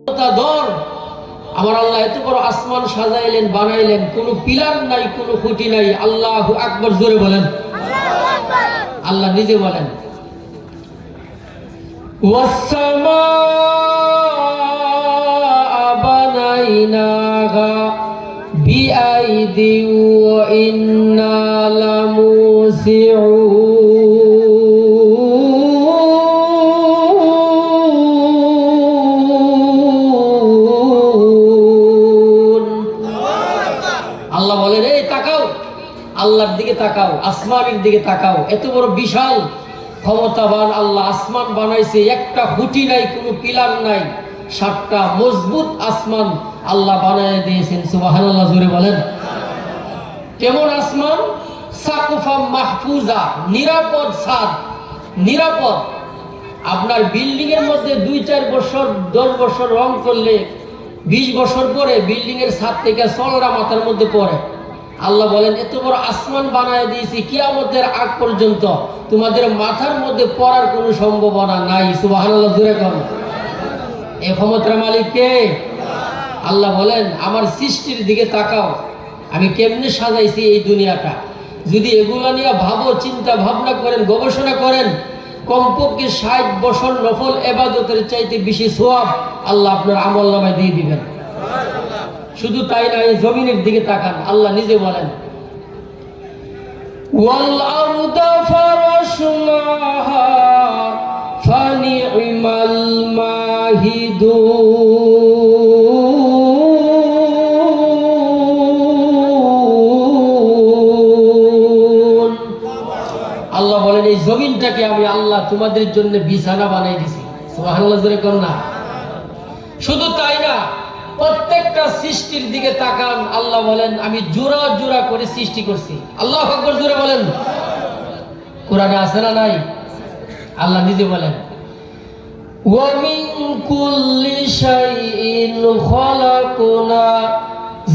ধর আমার আল্লাহ এত বড় আসমান সাজাইলেন বানাইলেন, কোনো পিলার নাই, কোনো খুঁটি নাই। আল্লাহু আকবার, জোরে বলেন। আল্লাহ নিজে বলেন ওয়াসসামাআ বানাইনাহা বিআইদি ওয়া ইন্না লামুসিউন। আল্লাহ বলেন এই তাকাও, আল্লাহর দিকে তাকাও, আসমানের দিকে তাকাও। এত বড় বিশাল ক্ষমতাবান আল্লাহ আসমান বানাইছে, একটা খুঁটি নাই, কোনো পিলার নাই, 7টা মজবুত আসমান আল্লাহ বানায় দিয়েছেন। সুবহানাল্লাহ, জোরে বলেন। কেমন আসমান? সাকফা মাহফুজা, নিরাপদ ছাদ, নিরাপদ। আপনার বিল্ডিং এর মধ্যে 2-4 বছর 10 বছর রং করলে 20 বছর পরে বিল্ডিং এর ছাদ থেকে চলরা মাথার মধ্যে পড়ে। আল্লাহ বলেন এত বড় আসমান বানায় দিয়েছি, কিয়ামতের আগ পর্যন্ত তোমাদের মাথার মধ্যে পড়ার কোনো সম্ভাবনা নাই। সুবহানাল্লাহ, জোরে বলেন। এই ক্ষমতার মালিক কে? আল্লাহ বলেন আমার সৃষ্টির দিকে তাকাও, আমি কেমনে সাজাইছি এই দুনিয়াটা। যদি এগুলা নিয়ে ভাবো, চিন্তা ভাবনা করেন, গবেষণা করেন, কমপক্ষে 60 বছর নফল ইবাদতের চাইতে বেশি সওয়াব আল্লাহ আপনার আমলনামায় দিয়ে দিবেন। শুধু তাই না, এই জমিনের দিকে তাকান, আল্লাহ নিজে বলেন ওয়াল আরদা ফারাশনাহা ফানি'মাল মাহিদুন। আল্লাহ বলেন এই জমিনটাকে আমি আল্লাহ তোমাদের জন্য বিছানা বানাই দিছি। সুবহানাল্লাহ, জোরে কোন না। শুধু তাই না, প্রত্যেকটা সৃষ্টির দিকে তাকান, আল্লাহ বলেন আমি জোড়া জোড়া করে সৃষ্টি করছি। আল্লাহু আকবার, জোরে বলেন। কোরআনে আছে না নাই? আল্লাহ নিজে বলেন ওয়া মিন কুল্লি শাইইন খালাকনা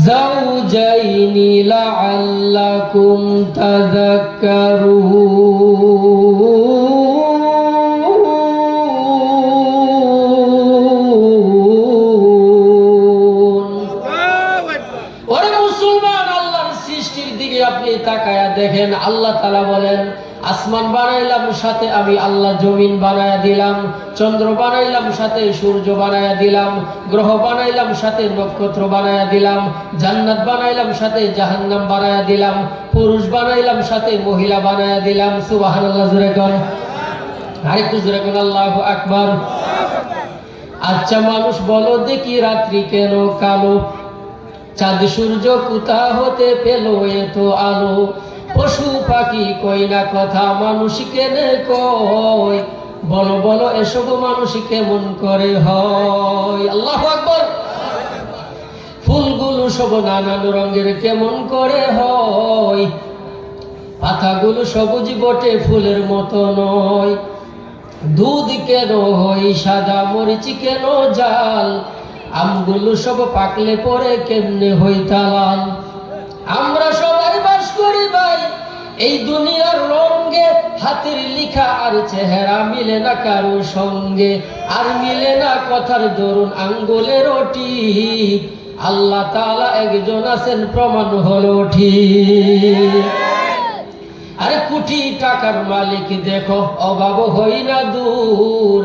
যাওজাইনি লাআল্লাকুম তাযাক্কারুন। ওরে মুসলমান, আল্লাহর সৃষ্টির দিকে আপনি তাকায়া দেখেন। আল্লাহ তাআলা বলেন আসমান বানাইলাম, সাথে আমি আল্লাহ জমিন বানায়া দিলাম, চন্দ্র বানাইলাম, সাথে সূর্য বানায়া দিলাম, গ্রহ বানাইলাম, সাথে নক্ষত্র বানায়া দিলাম, জান্নাত বানাইলাম, সাথে জাহান্নাম বানায়া দিলাম, পুরুষ বানাইলাম, সাথে মহিলা বানায়া দিলাম। সুবহানাল্লাহ, জোরে কোন। আরেকটু জোরে কোন আল্লাহু আকবার। আচ্ছা মানুষ বলো দেখি রাত্রি কেন কালো, চাঁদ সূর্য কোথা হতে পেল এত আলো, পশু পাখি কই না কথা, মানুষ কেনে কয়, বলো বলো এসব মানুষ কেমন করে হয়। আল্লাহু আকবার। ফুলগুলো সব নানান রঙের কেমন করে হয়, পাতাগুলো সবুজ বটে ফুলের মতো নয়, দুধ কেন হয় সাদা, মরিচ কেন জাল, আমগুলো সব পাকলে পরে কেমনে হই তালাল। আমরা সবাই বাস করি ভাই এই দুনিয়ার রঙে, হাতের লেখা আর চেহারা মিলে না কারো সঙ্গে, আর মিলে না কথার দরুন আঙ্গুলের টিপ। আল্লাহ তাআলা একজন আছেন, প্রমাণ হলো ঠিক। আরে কোটি টাকার মালিক দেখো, অভাব হই না দূর,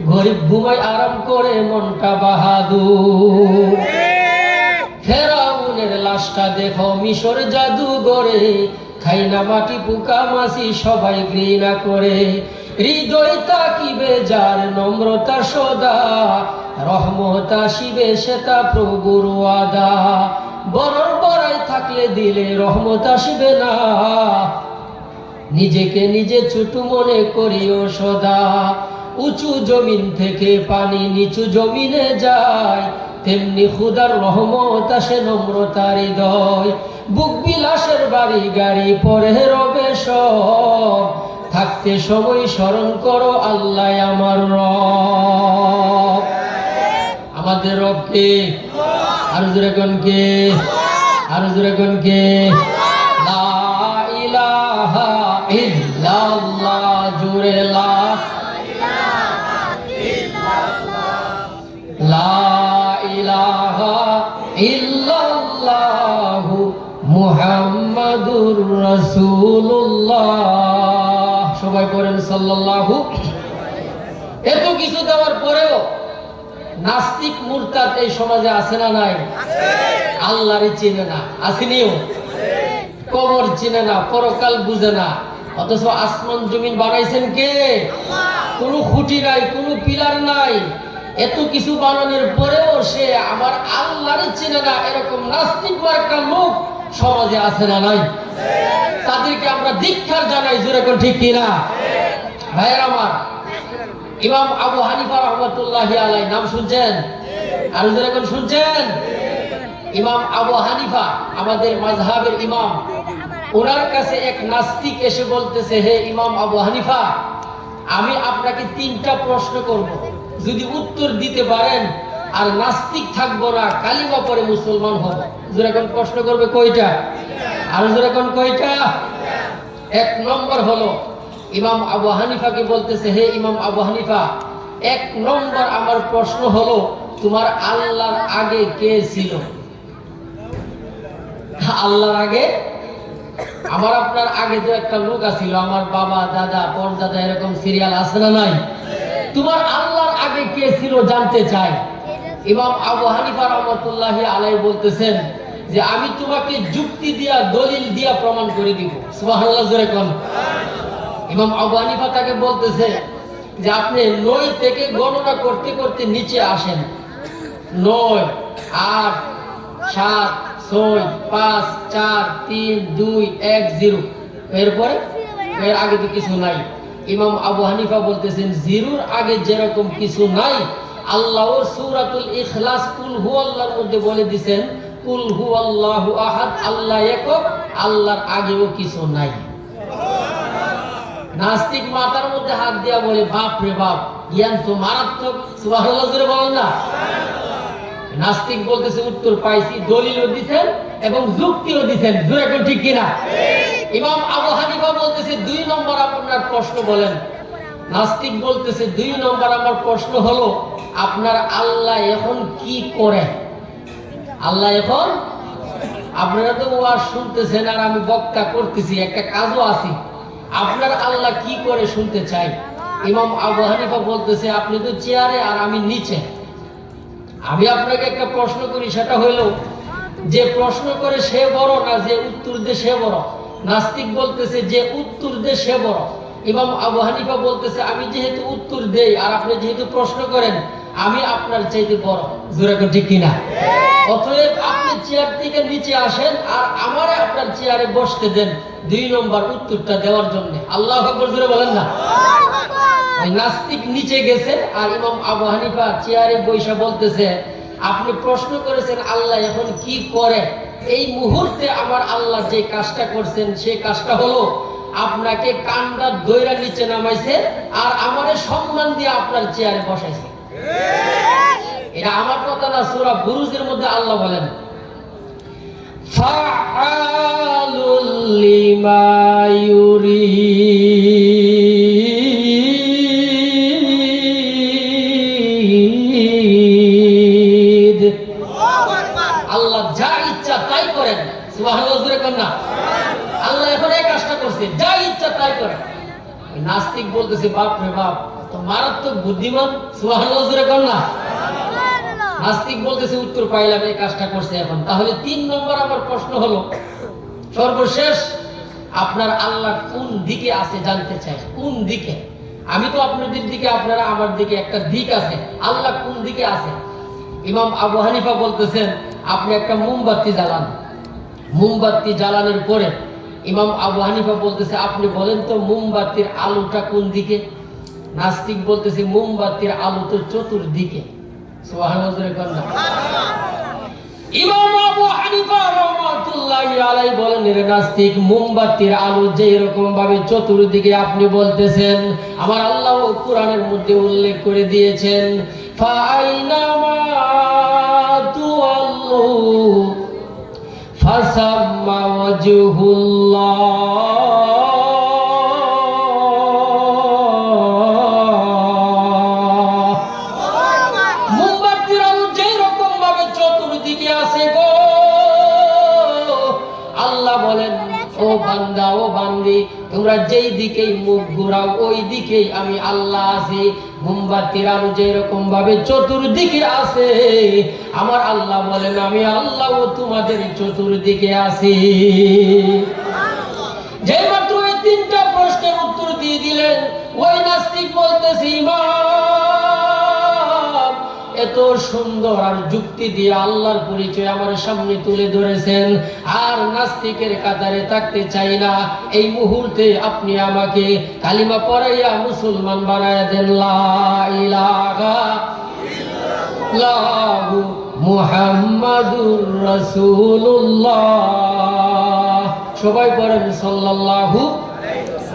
গরিব ঘুমাই আরাম করে মনটা বাহাদুর। ফেরাউনের লাশটা দেখো মিশর জাদুঘরে, খাই না মাটি পোকা মাছি সবাই ঘৃণা করে, হৃদয় তাকিবে যার নম্রতা সদা, রহমত আসিবে সেটা প্রভুর ওয়াদা, বরর বড়াই থাকলে দিলে রহমত আসবে না, নিজেকে নিজে ছোট মনে করিও সদা। উঁচু জমিন থেকে পানি নিচু জমিনে যায়, তেমনি খুদার রহমত আসে নম্রতার হৃদয়, বুক বিলাসের বাড়ি গাড়ি পরে রবে সব, থাকতে সময় স্মরণ করো আল্লাহ আমার রব। আমাদের রব কে? আর জোরে কোন কে? আর জোরে কোন কে? লা ইলাহা ইল্লাল্লাহ, জোরে লা ইলাহা ইল্লাল্লাহ, লা ইল্লাল্লাহু মুহাম্মাদুর রাসূলুল্লাহ। সবাই পড়েন সাল্লাল্লাহু। এত কিছু দেওয়ার পরেও নাস্তিক মুরতাদ এই সমাজে আছে না নাই? আল্লাহরে চিনে না, আসেনিও? কবর চিনে না, পরকাল বুঝে না, অথচ আসমান জমিন বানাইছেন কে? কোনো খুঁটি নাই, কোনো পিলার নাই। এত কিছু বানানোর পরেও সে আমার আল্লাহরে চিনে না, এরকম নাস্তিক মার্কা লোক সমাজে আছে না নাই? তাদেরকে আমরা ধিক্কার জানাই, জোরে কোন ঠিক কিনা? ভাইয়ের আমার, ইমাম আবু হানিফা রাহমাতুল্লাহি আলাইহি নাম শুনছেন? আর জোরে কোন শুনছেন? ইমাম আবু হানিফা আমাদের মাযহাবের ইমাম। ওনার কাছে এক নাস্তিক এসে বলতেছে, হে ইমাম আবু হানিফা, আমি আপনাকে 3টা প্রশ্ন করব, যদি উত্তর দিতে পারেন আর নাস্তিক থাকবো না, কালিমা পড়ে মুসলমান হব। যেরকম প্রশ্ন করবে কয়টা? আর যেরকম কয়টা? 1 নম্বর হলো, ইমাম আবু হানিফাকে বলতেছে, হে ইমাম আবু হানিফা, 1 নম্বর আমার প্রশ্ন হলো, তোমার আল্লাহর আগে কে ছিল? আল্লাহর আগে? আমার আপনার আগে তো একটা লোক আছিল, আমার বাবা, দাদা, পরদাদা, এরকম সিরিয়াল আছে না নাই? তোমার আল্লাহর আগে কে ছিল জানতে চাই। ইমাম আবু হানিফা রাহমাতুল্লাহি আলাইহি বলতেছেন যে আমি তোমাকে যুক্তি দিয়া, দলিল দিয়া প্রমাণ করে দিব। সুবহানাল্লাহ, জোরে কোন। ইমাম আবু হানিফা তাকে বলতেছে যে আপনি 9 থেকে গণনা করতে করতে নিচে আসেন। 9, 8, 7, 6, 5, 4, 3, 2, 1, 0। এরপরে এর আগে তো কিছু নাই। ইমাম আবু হানিফা বলতেছেন, 0-র আগে যেরকম কিছু নাই, আল্লাহ সূরাতুল ইখলাস কুল হুয়াল্লাহর মধ্যে বলে দিবেন, কুল হুয়াল্লাহু আহাদ, আল্লাহ একক, আল্লাহর আগেও কিছু নাই। নাস্তিক মাথার মধ্যে হাত দিয়া বলে, বাপ রে বাপ, জ্ঞান তো মারাত্মক। সুবহানাল্লাহ, জোরে বলেন না। নাস্তিক বলতেছে, উত্তর পাইছি, দলিলও দিবেন এবং যুক্তিও দিবেন। জোরে কোন ঠিক কিনা? ইমাম আবু হানিফা বলতেছে, 2 নম্বর আপনার প্রশ্ন বলেন। নাস্তিক বলতেছে, 2 নম্বর আমার প্রশ্ন হলো, আপনার আল্লাহ এখন কি করে? আল্লাহ এখন, আপনারা তো ওয়াজ শুনতেছেন আর আমি বক্তা করতেছি, একটা কাজও আছে, আপনার আল্লাহ কি করে শুনতে চাই। ইমাম আবু হানিফা বলতেছে, আপনি তো চেয়ারে আর আমি নিচে, আমি আপনাকে একটা প্রশ্ন করি, সেটা হইলো যে প্রশ্ন করে সে বড় না যে উত্তর দিয়ে সে বড়? নাস্তিক বলতেছে যে উত্তর দিয়ে সে বড়। ইমাম আবু হানিফা বলতেছে, আমি যেহেতু উত্তর দেই আর আপনি যেহেতু প্রশ্ন করেন, আমি আপনার চাইতে বড়। জোরে কোন ঠিক কিনা? অতএব আপনি চেয়ার থেকে নিচে আসেন আর আমারে আপনার চেয়ারে বসতে দেন 2 নম্বর উত্তরটা দেওয়ার জন্য। আল্লাহু আকবার, জোরে বলেন না। ওই নাস্তিক নিচে গেছে আর ইমাম আবু হানিফা চেয়ারে বসে বলতেছে, আপনি প্রশ্ন করেছেন আল্লাহ এখন কি করে, এই মুহূর্তে আমার আল্লাহ যে কাজটা করছেন সেই কাজটা হলো আপনাকে কান্ডা দইরা নিচে নামাইছে আর আমারে সম্মান দিয়ে আপনার চেয়ারে বসাইছে। এটা আমার কথা না, সূরা বুরুজের মধ্যে আল্লাহ বলেন, ফাআলুল লিমা ইউরিদ। আল্লাহ যা ইচ্ছা তাই করেন। সুবহানাল্লাহ, জোরে কোন না। আল্লাহ এখন এই কাজটা করছে, যা ইচ্ছা তাই করেন। নাস্তিক বলতেছে, বাপ রে বাপ, তো মারাত্মক বুদ্ধিমান। সুবহানাল্লাহ, জোরে কোন না। নাস্তিক বলতেছে, উত্তর পাইলাম, এই কাজটা করছে এখন। তাহলে 3 নম্বর আমার প্রশ্ন হলো, সর্বশেষ আপনার আল্লাহ কোন দিকে আছে জানতে চাই। কোন দিকে? আমি তো আপনাদের দিকে, আপনারা আমার দিকে, একটা দিক আছে। আল্লাহ কোন দিকে আছে? ইমাম আবু হানিফা বলতেছেন, আপনি একটা মোমবাতি জ্বালান। মোমবাতি জ্বালানোর পরে ইমাম আবু হানিফা বলতেছে, আপনি বলেন তো মোমবাতির আলোটা কোন দিকে? নাস্তিক বলতেছে, মোমবাতির আলো তো চতুর্দিকে। সুবহানাল্লাহ, জোরে কোন না। ইমাম আবু হানিফা রাহমাতুল্লাহি আলাইহি বলেন, রে নাস্তিক, মোমবাতির আলো যে এরকম ভাবে চতুর্দিকে আপনি বলতেছেন, আমার আল্লাহ কোরআনের মধ্যে উল্লেখ করে দিয়েছেন, ফাআইনামা তুওয়াল্লু ফাসাম্মা ওয়াজহুল্লাহ। আছে গো। আল্লাহ বলেন, ও বান্দা ও বান্দি, তোমরা যেই দিকেই মুখ ঘুরাও ওই দিকেই আমি আল্লাহ আছি। মোমবাতির আলো যেরকম ভাবে চতুর্দিকে আছে, আমার আল্লাহ বলেন আমি আল্লাহ তোমাদের চতুর্দিকে আছি। যে মাত্র এই তিনটা প্রশ্নের উত্তর দিয়ে দিলেন, ওই নাস্তিক বলতেছে ইমাম এত সুন্দর আর যুক্তি দিয়ে আল্লাহর পরিচয় আমার সামনে তুলে ধরেছেন, আর নাস্তিকের কাতারে থাকতে চাই না। এই মুহূর্তে আপনি আমাকে কালিমা পড়াইয়া মুসলমান বানায়া দেন। লা ইলাহা ইল্লাল্লাহু মুহাম্মাদুর রাসূলুল্লাহ। সবাই পড়েন সাল্লাল্লাহু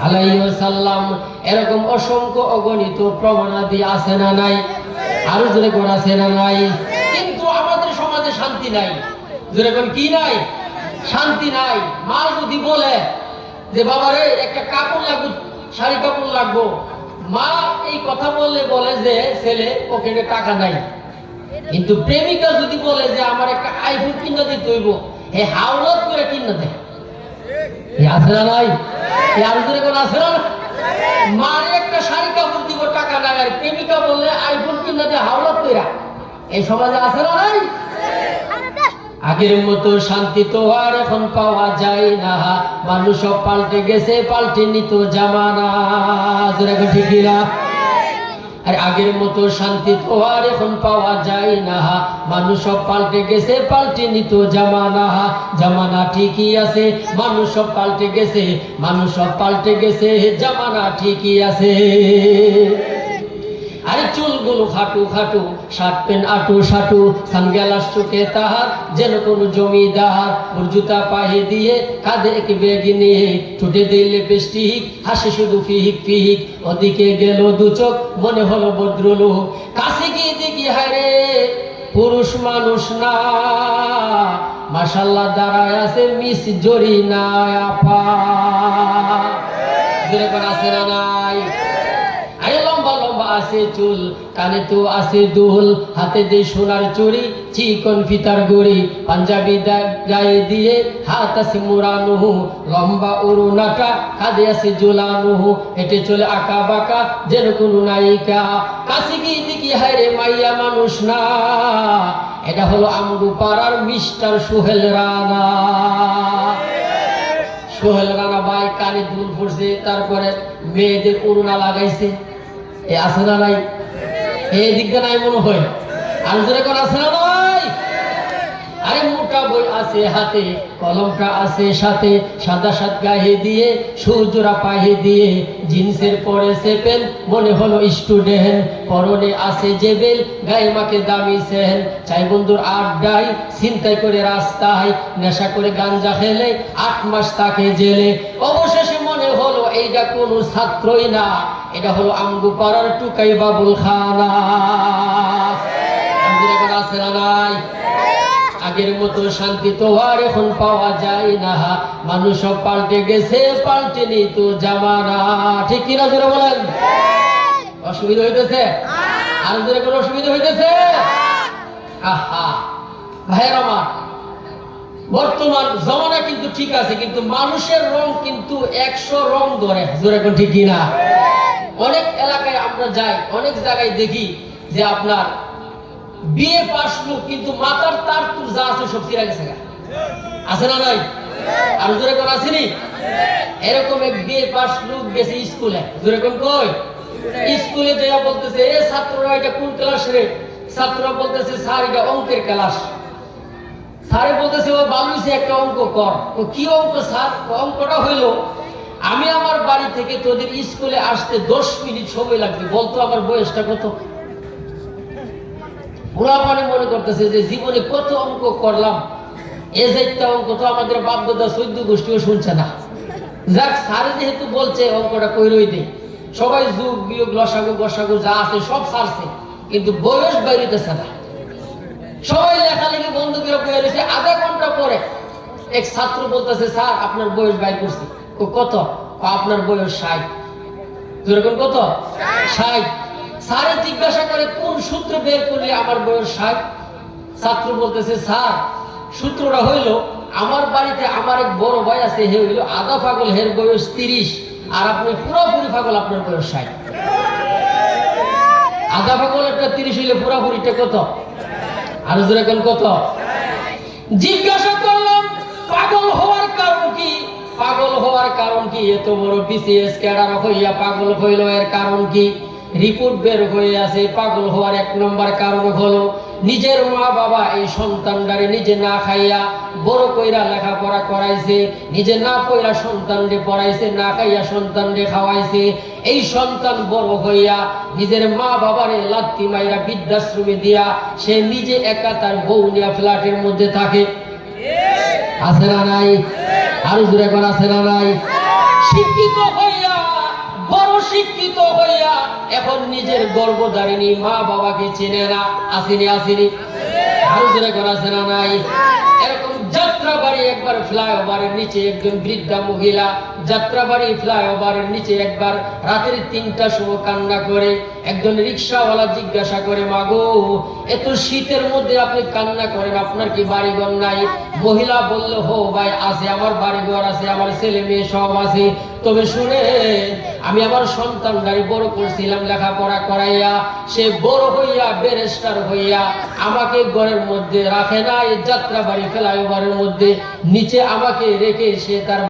আলাইহি ওয়াসাল্লাম। এরকম অসংখ্য অগণিত প্রমাণাদি আছে না নাই? আরো জোরে কোন আছে না নাই? কিন্তু আমাদের সমাজে শান্তি নাই। জোরে কোন কি নাই? শান্তি নাই। মা যদি বলে যে বাবা রে একটা কাপড় লাগবে, শাড়ি কাপড় লাগবো, মা এই কথা বললে বলে যে ছেলে পকেটে টাকা নাই। কিন্তু প্রেমিকা যদি বলে যে আমার একটা আইফোন কিনে দিতে হইব, এ হাওলাত করে কিনে দেয়। আছে না নাই? আর জোরে কোন আছে না? মারে একটা শাড়ি কাপড় দিব টাকা নাই, আর প্রেমিকা বললে আইফোন কিনে দেয় হাওলাত কইরা। এই সমাজে আছে না নাই? আগের মতো শান্তি তো আর এখন পাওয়া যায় না। মানুষ সব পাল্টে গেছে, পাল্টে নিত জামানা। ঠিক না? আর আগের মতো শান্তি তো আর এখন পাওয়া যায় না। মানুষ সব পাল্টে গেছে, পাল্টে নিত জামানা। জামানা ঠিকই আছে, মানুষ সব পাল্টে গেছে, মানুষ সব পাল্টে গেছে, জামানা ঠিকই আছে। আরে চুলগুলো খাটু খাটু, শার্ট প্যান্ট আটু সাটু, সানগ্লাস চোখে তাহার যেন কোন জমিদার। ওর জুতা পায়ে দিয়ে কাঁধে এক ব্যাগ নিয়ে, ঠুটে দিলে লিপস্টিক, হাসে শুধু ফিহিক ফিহিক। ওদিকে গেল দু চোখ, মনে হলো ভদ্রলোক। কাছে গিয়ে দেখি হায়রে পুরুষ মানুষ না, মাশাআল্লাহ দাঁড়ায় আছে মিস জরিনা আপা। জোরে করে আছে না নাই? আরে লম্বা লম্বা আছে চুল, কানে তো আছে দুল, হাতে দিয়ে সোনার চুড়ি, চিকন ফিতার গড়ি, পাঞ্জাবি গায়ে দিয়ে হাত আছে মুড়ানো, লম্বা উড়নাটা কাঁধে আছে ঝুলানো, হেঁটে চলে আঁকা বাঁকা যেন কোনো নায়িকা। কাছে গিয়ে দেখি হায় রে মাইয়া মানুষ না, এটা হলো আমগু পাড়ার মিস্টার সোহেল রানা। সোহেল রানা ভাই কানে দুল পড়ছে, তারপরে মেয়েদের উড়না লাগাইছে। এ আছে না নাই? এই দিকটা নাই মনে হয়। আর জোরে কোন আছে না নাই? আরে মোটা বই আছে হাতে, কলমটা আছে সাথে, সাদা সাত গায়ে দিয়ে, সূর্যরা পায়ে দিয়ে, জিন্সের পরেছে প্যান্ট, মনে হলো স্টুডেন্ট। পরনে আছে জেবেল, গায়ে মাকে দামি সেন। চাই বন্ধুর আড্ডায়, ছিনতাই করে রাস্তায়, নেশা করে গাঞ্জা খেলে 8 মাস তাকে জেলে। অবশেষে মনে হলো এইটা কোনো ছাত্রই না, এটা হলো আমগু পাড়ার টুকাই বাবুল খানা। আছে না নাই? আগের মতো শান্তি তো আর এখন পাওয়া যায় না। মানুষ সব পাল্টে গেছে, পাল্টে নিত জামানা। ঠিক কিনা জোরে বলেন? অসুবিধা হইতেছে? আর জোরে কোনো অসুবিধা হইতেছে? আহা ভাইয়ের আমার, বর্তমান জমানা কিন্তু ঠিক আছে, কিন্তু মানুষের রং কিন্তু 100 রং ধরে। জোরে কোন ঠিক কিনা? অনেক এলাকায় আমরা যাই, অনেক জায়গায় দেখি যে আপনার বিয়ে পাস লোক, কিন্তু মাথার তার তুর যা আছে সব ছিঁড়া গেছে। আছে না নাই? আর জোরে কোন আসেনি? এরকম এক বিয়ে পাস লোক গেছে স্কুলে। জোরে কোন কই? স্কুলে যাইয়া বলতেছে, এ ছাত্ররা এটা কোন ক্লাস রে? ছাত্ররা বলতেছে স্যার এটা অঙ্কের ক্লাস। স্যারে বলতেছে ও বালুইছে একটা অঙ্ক কর। ও কি অঙ্ক স্যার? অঙ্কটা হইলো, আমি আমার বাড়ি থেকে তোদের স্কুলে আসতে 10 মিনিট সময় লাগবে, বলতো আমার বয়সটা কত? ওরা মনে করতেছে যে জীবনে কত অঙ্ক করলাম, এ যাইতে অঙ্ক তো আমাদের বাপ দাদা 14 গোষ্ঠীও শুনছে না। যাক, স্যার যেহেতু বলছে অঙ্কটা কইরই দেই। সবাই যোগ বিয়োগ লসাগু গসাগু যা আছে সব ছাড়ছে, কিন্তু বয়স বাইরেতেছে না। সবাই লেখালেখি বন্ধ করে বয়ে রয়েছে। আধা ঘন্টা পরে এক ছাত্র বলতেছে, স্যার আপনার বয়স বাইর করছি। কত? আপনার বয়স 60। যেরকম কত? 60। স্যারে জিজ্ঞাসা করে কোন সূত্রে বের করলে আমার বয়স 60? ছাত্র বলতেছে স্যার সূত্রটা হইল আমার বাড়িতে আমার এক বড় ভাই আছে, হে হইল আধা পাগল, হের বয়স 30, আর আপনি পুরোপুরি পাগল, আপনার বয়স 60। আধা পাগল একটা 30 হইলে পুরোপুরিটা কত? আর জোরে কোন কত? জিজ্ঞাসা করলাম পাগল হওয়ার কারণ কি? পাগল হওয়ার কারণ কি? এত বড় বিসিএস ক্যাডার হইয়া পাগল হইল, এর কারণ কি? রিপোর্ট বের হয়ে আছে পাগল হওয়ার 1 নম্বর কারণ হলো নিজের মা বাবা এই সন্তানটারে নিজে না খাইয়া বড় কইরা লেখাপড়া করাইছে, নিজে না কইরা সন্তানরে পড়াইছে, না খাইয়া সন্তানরে খাওয়াইছে। এই সন্তান বড় হইয়া নিজের মা বাবারে লাত্তি মাইরা বৃদ্ধাশ্রমে দিয়া সে নিজে একা তার বউ নিয়া ফ্ল্যাটের মধ্যে থাকে। আছে না নাই? আরো জোরে কোন আছে না নাই? শিক্ষিত হইয়া, বড় শিক্ষিত হইয়া এখন নিজের গর্ভধারিণী মা বাবাকে চেনে না। আসেনি? আসেনি? আরো জোরে কোন আছে না নাই? এরকম যাত্রাবাড়ি একবার ফ্লাইওভারের নিচে একজন বৃদ্ধা মহিলা যাত্রাবাড়ি ফ্লাইওভারের নিচে একবার রাতের 3টার সময় কান্না করে। একজন রিক্সাওয়ালা জিজ্ঞাসা করে, মাগো এত শীতের মধ্যে আপনি কান্না করেন, আপনার কি বাড়িঘর নাই? মহিলা বলল, হো ভাই আছে, আমার বাড়িঘর আছে, আমার ছেলে মেয়ে সব আছে, তবে শুনে আমি আমার সন্তানটারে বড় করছিলাম লেখাপড়া করাইয়া, সে বড় হইয়া ব্যারিস্টার হইয়া আমাকে ঘরের মধ্যে রাখে না, এই যাত্রাবাড়ি ফ্লাইওভারের মধ্যে নিচে আমাকে রেখে সে তার